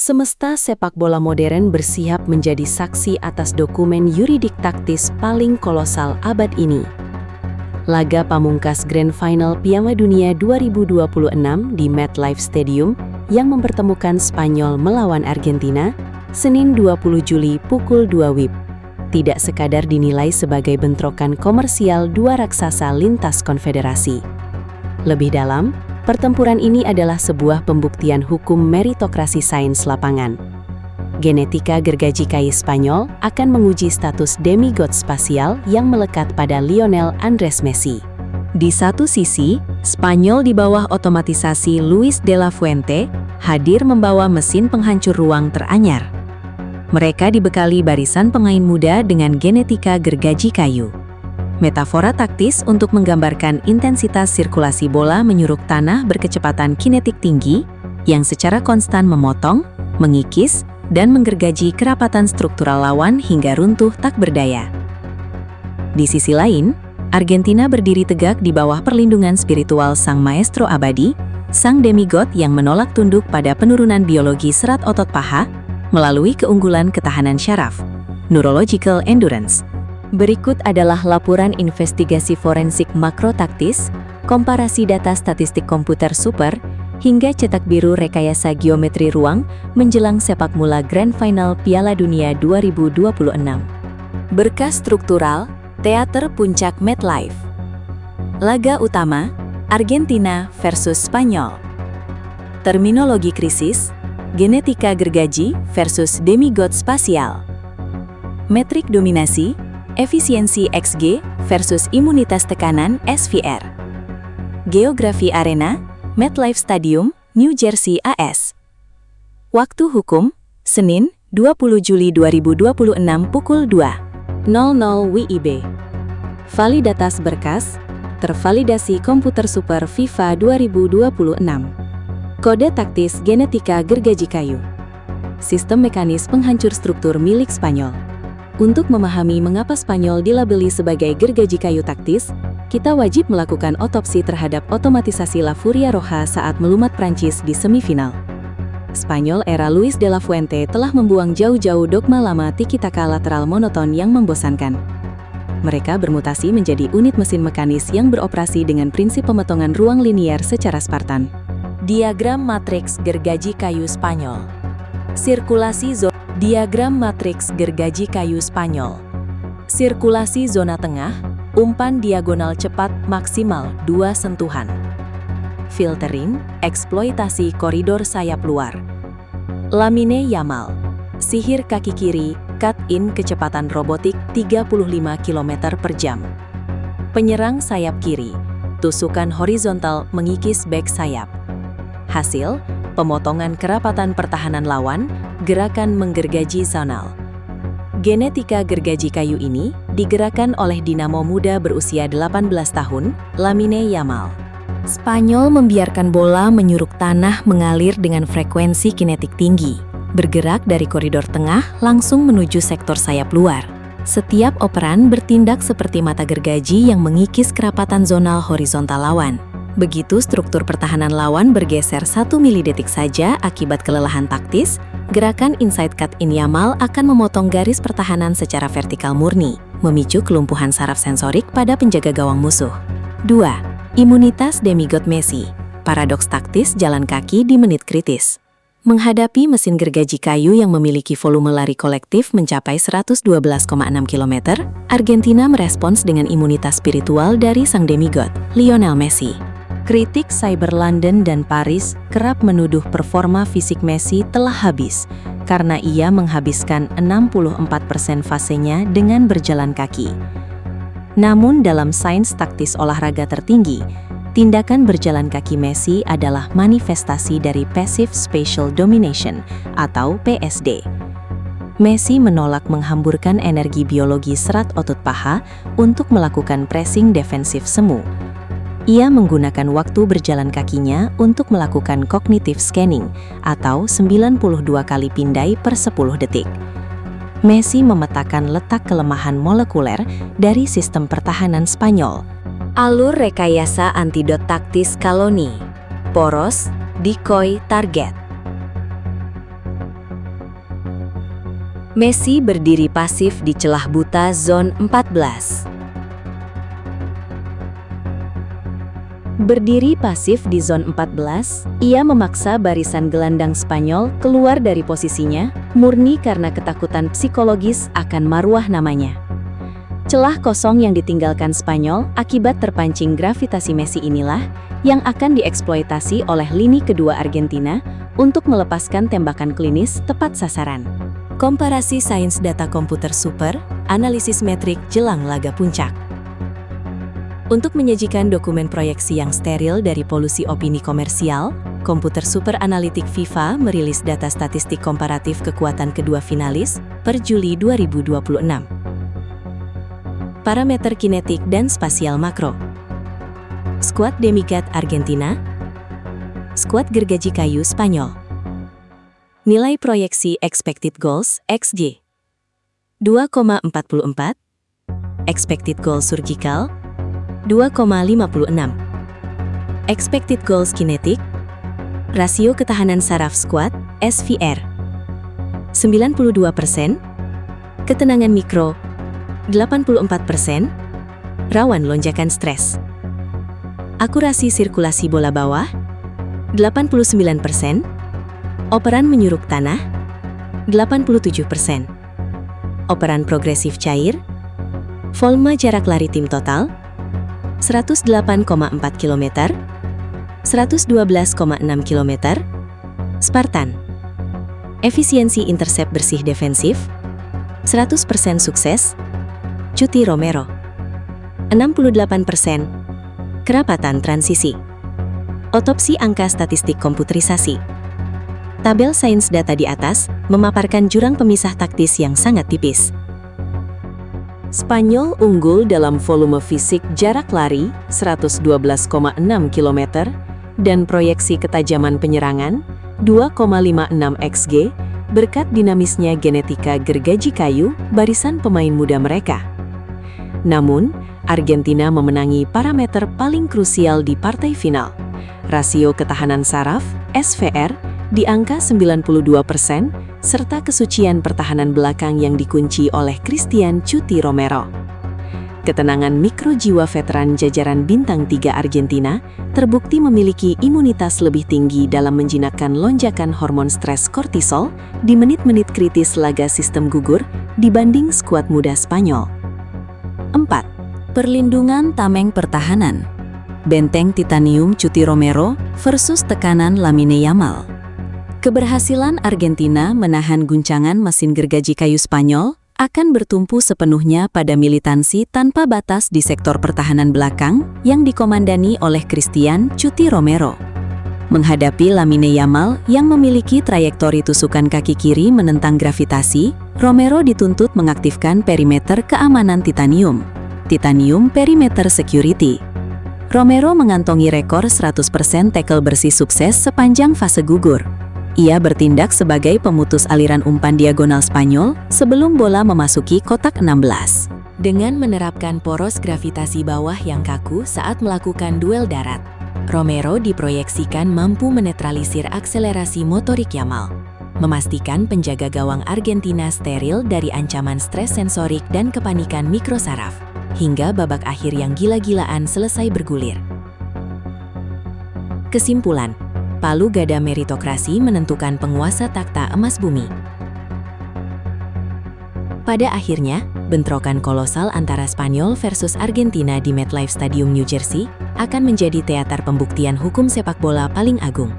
Semesta sepak bola modern bersiap menjadi saksi atas dokumen yuridik taktis paling kolosal abad ini. Laga pamungkas Grand Final Piala Dunia 2026 di MetLife Stadium yang mempertemukan Spanyol melawan Argentina, Senin 20 Juli pukul 2 WIB, tidak sekadar dinilai sebagai bentrokan komersial dua raksasa lintas konfederasi. Lebih dalam, pertempuran ini adalah sebuah pembuktian hukum meritokrasi sains lapangan. Genetika gergaji kayu Spanyol akan menguji status demigod spasial yang melekat pada Lionel Andres Messi. Di satu sisi, Spanyol di bawah otomatisasi Luis de la Fuente hadir membawa mesin penghancur ruang teranyar. Mereka dibekali barisan pemain muda dengan genetika gergaji kayu. Metafora taktis untuk menggambarkan intensitas sirkulasi bola menyuruk tanah berkecepatan kinetik tinggi yang secara konstan memotong, mengikis, dan menggergaji kerapatan struktural lawan hingga runtuh tak berdaya. Di sisi lain, Argentina berdiri tegak di bawah perlindungan spiritual sang maestro abadi, sang demigod yang menolak tunduk pada penurunan biologi serat otot paha melalui keunggulan ketahanan syaraf, neurological endurance. Berikut adalah laporan investigasi forensik makro taktis, komparasi data statistik komputer super, hingga cetak biru rekayasa geometri ruang menjelang sepak bola Grand Final Piala Dunia 2026. Berkas struktural, Teater Puncak MetLife. Laga utama, Argentina versus Spanyol. Terminologi krisis, genetika gergaji versus demigod spasial. Metrik dominasi, efisiensi XG versus imunitas tekanan SVR. Geografi arena, MetLife Stadium, New Jersey AS. Waktu hukum, Senin, 20 Juli 2026 pukul 2.00 WIB. Validitas berkas, tervalidasi komputer super FIFA 2026. Kode taktis genetika gergaji kayu. Sistem mekanis penghancur struktur milik Spanyol. Untuk memahami mengapa Spanyol dilabeli sebagai gergaji kayu taktis, kita wajib melakukan otopsi terhadap otomatisasi La Furia Roja saat melumat Prancis di semifinal. Spanyol era Luis de la Fuente telah membuang jauh-jauh dogma lama tiki-taka lateral monoton yang membosankan. Mereka bermutasi menjadi unit mesin mekanis yang beroperasi dengan prinsip pemotongan ruang linier secara Spartan. Diagram matriks gergaji kayu Spanyol. Sirkulasi zona. Diagram matriks gergaji kayu Spanyol. Sirkulasi zona tengah, umpan diagonal cepat maksimal 2 sentuhan. Filtering, eksploitasi koridor sayap luar. Lamine Yamal, sihir kaki kiri, cut-in kecepatan robotik 35 km per jam. Penyerang sayap kiri, tusukan horizontal mengikis bek sayap. Hasil, pemotongan kerapatan pertahanan lawan, gerakan menggergaji zonal. Genetika gergaji kayu ini digerakkan oleh dinamo muda berusia 18 tahun, Lamine Yamal. Spanyol membiarkan bola menyuruk tanah mengalir dengan frekuensi kinetik tinggi, bergerak dari koridor tengah langsung menuju sektor sayap luar. Setiap operan bertindak seperti mata gergaji yang mengikis kerapatan zonal horizontal lawan. Begitu struktur pertahanan lawan bergeser 1 milidetik saja akibat kelelahan taktis, gerakan inside cut-in Yamal akan memotong garis pertahanan secara vertikal murni, memicu kelumpuhan saraf sensorik pada penjaga gawang musuh. 2. Imunitas demigod Messi. Paradoks taktis jalan kaki di menit kritis. Menghadapi mesin gergaji kayu yang memiliki volume lari kolektif mencapai 112,6 km, Argentina merespons dengan imunitas spiritual dari sang demigod, Lionel Messi. Kritik cyber London dan Paris kerap menuduh performa fisik Messi telah habis karena ia menghabiskan 64% fasenya dengan berjalan kaki. Namun dalam sains taktis olahraga tertinggi, tindakan berjalan kaki Messi adalah manifestasi dari Passive Spatial Domination atau PSD. Messi menolak menghamburkan energi biologi serat otot paha untuk melakukan pressing defensif semu. Ia menggunakan waktu berjalan kakinya untuk melakukan cognitive scanning atau 92 kali pindai per 10 detik. Messi memetakan letak kelemahan molekuler dari sistem pertahanan Spanyol. Alur rekayasa antidot taktis Scaloni. Poros, decoy, target. Messi berdiri pasif di celah buta zon 14. Berdiri pasif di zon 14, ia memaksa barisan gelandang Spanyol keluar dari posisinya, murni karena ketakutan psikologis akan maruah namanya. Celah kosong yang ditinggalkan Spanyol akibat terpancing gravitasi Messi inilah yang akan dieksploitasi oleh lini kedua Argentina untuk melepaskan tembakan klinis tepat sasaran. Komparasi sains data komputer super, analisis metrik jelang laga puncak. Untuk menyajikan dokumen proyeksi yang steril dari polusi opini komersial, komputer super analitik FIFA merilis data statistik komparatif kekuatan kedua finalis per Juli 2026. Parameter kinetik dan spasial makro. Skuad Demigod Argentina, skuad gergaji kayu Spanyol. Nilai proyeksi expected goals (XG) 2,44, expected goal surgical 2,56, expected goals kinetik, rasio ketahanan saraf skuad SVR 92%, ketenangan mikro 84%, rawan lonjakan stres. Akurasi sirkulasi bola bawah 89%, operan menyuruk tanah 87%, operan progresif cair, volume jarak lari tim total 108,4 km, 112,6 km, Spartan. Efisiensi intercept bersih defensif 100% sukses, Cuti Romero 68%, kerapatan transisi. Otopsi angka statistik komputerisasi. Tabel sains data di atas memaparkan jurang pemisah taktis yang sangat tipis. Spanyol unggul dalam volume fisik jarak lari 112,6 km dan proyeksi ketajaman penyerangan 2,56 XG berkat dinamisnya genetika gergaji kayu barisan pemain muda mereka. Namun, Argentina memenangi parameter paling krusial di partai final. Rasio ketahanan saraf SVR di angka 92% serta kesucian pertahanan belakang yang dikunci oleh Cristian Cuti Romero. Ketenangan mikro jiwa veteran jajaran bintang 3 Argentina terbukti memiliki imunitas lebih tinggi dalam menjinakkan lonjakan hormon stres kortisol di menit-menit kritis laga sistem gugur dibanding skuad muda Spanyol. 4. Perlindungan tameng pertahanan. Benteng titanium Cuti Romero versus tekanan Lamine Yamal. Keberhasilan Argentina menahan guncangan mesin gergaji kayu Spanyol akan bertumpu sepenuhnya pada militansi tanpa batas di sektor pertahanan belakang yang dikomandani oleh Cristian Cuti Romero. Menghadapi Lamine Yamal yang memiliki trayektori tusukan kaki kiri menentang gravitasi, Romero dituntut mengaktifkan perimeter keamanan titanium Perimeter Security. Romero mengantongi rekor 100% tackle bersih sukses sepanjang fase gugur. Ia bertindak sebagai pemutus aliran umpan diagonal Spanyol sebelum bola memasuki kotak 16. Dengan menerapkan poros gravitasi bawah yang kaku saat melakukan duel darat, Romero diproyeksikan mampu menetralisir akselerasi motorik Yamal, memastikan penjaga gawang Argentina steril dari ancaman stres sensorik dan kepanikan mikrosaraf, hingga babak akhir yang gila-gilaan selesai bergulir. Kesimpulan, palu gada meritokrasi menentukan penguasa takhta emas bumi. Pada akhirnya, bentrokan kolosal antara Spanyol versus Argentina di MetLife Stadium New Jersey akan menjadi teater pembuktian hukum sepak bola paling agung.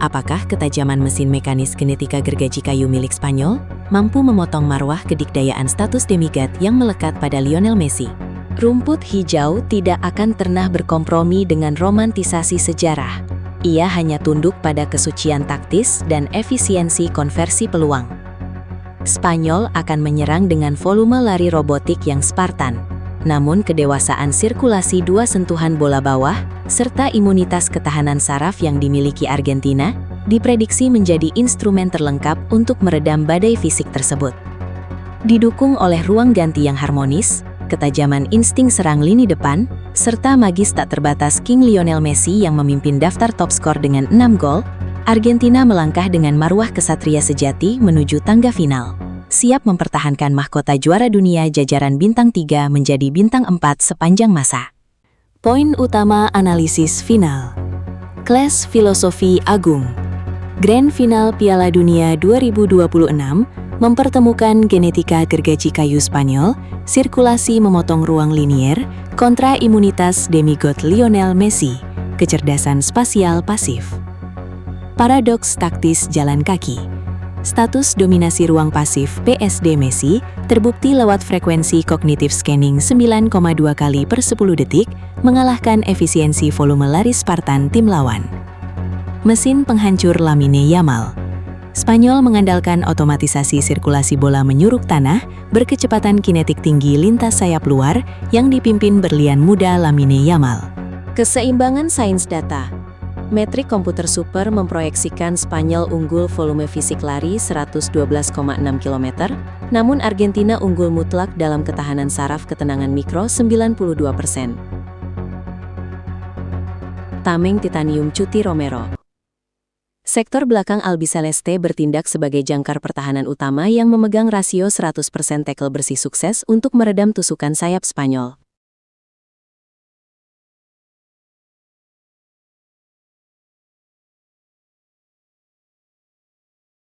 Apakah ketajaman mesin mekanis genetika gergaji kayu milik Spanyol mampu memotong marwah kedikdayaan status demigod yang melekat pada Lionel Messi? Rumput hijau tidak akan pernah berkompromi dengan romantisasi sejarah. Ia hanya tunduk pada kesucian taktis dan efisiensi konversi peluang. Spanyol akan menyerang dengan volume lari robotik yang Spartan, namun kedewasaan sirkulasi dua sentuhan bola bawah, serta imunitas ketahanan saraf yang dimiliki Argentina, diprediksi menjadi instrumen terlengkap untuk meredam badai fisik tersebut. Didukung oleh ruang ganti yang harmonis, ketajaman insting serang lini depan, serta magis tak terbatas King Lionel Messi yang memimpin daftar top skor dengan 6 gol, Argentina melangkah dengan marwah kesatria sejati menuju tangga final. siap mempertahankan mahkota juara dunia jajaran bintang 3 menjadi bintang 4 sepanjang masa. Poin utama analisis final. Kelas Filosofi Agung. Grand Final Piala Dunia 2026 mempertemukan genetika gergaji kayu Spanyol, sirkulasi memotong ruang linier, kontra imunitas demigod Lionel Messi, kecerdasan spasial pasif. Paradoks taktis jalan kaki. Status dominasi ruang pasif PSD Messi terbukti lewat frekuensi kognitif scanning 9,2 kali per 10 detik, mengalahkan efisiensi volume lari Spartan tim lawan. Mesin penghancur Lamine Yamal. Spanyol mengandalkan otomatisasi sirkulasi bola menyuruk tanah, berkecepatan kinetik tinggi lintas sayap luar yang dipimpin berlian muda Lamine Yamal. Keseimbangan sains data. Metrik komputer super memproyeksikan Spanyol unggul volume fisik lari 112,6 km, namun Argentina unggul mutlak dalam ketahanan saraf ketenangan mikro 92%. Tameng Titanium Cuti Romero. Sektor belakang Albiceleste bertindak sebagai jangkar pertahanan utama yang memegang rasio 100% tackle bersih sukses untuk meredam tusukan sayap Spanyol.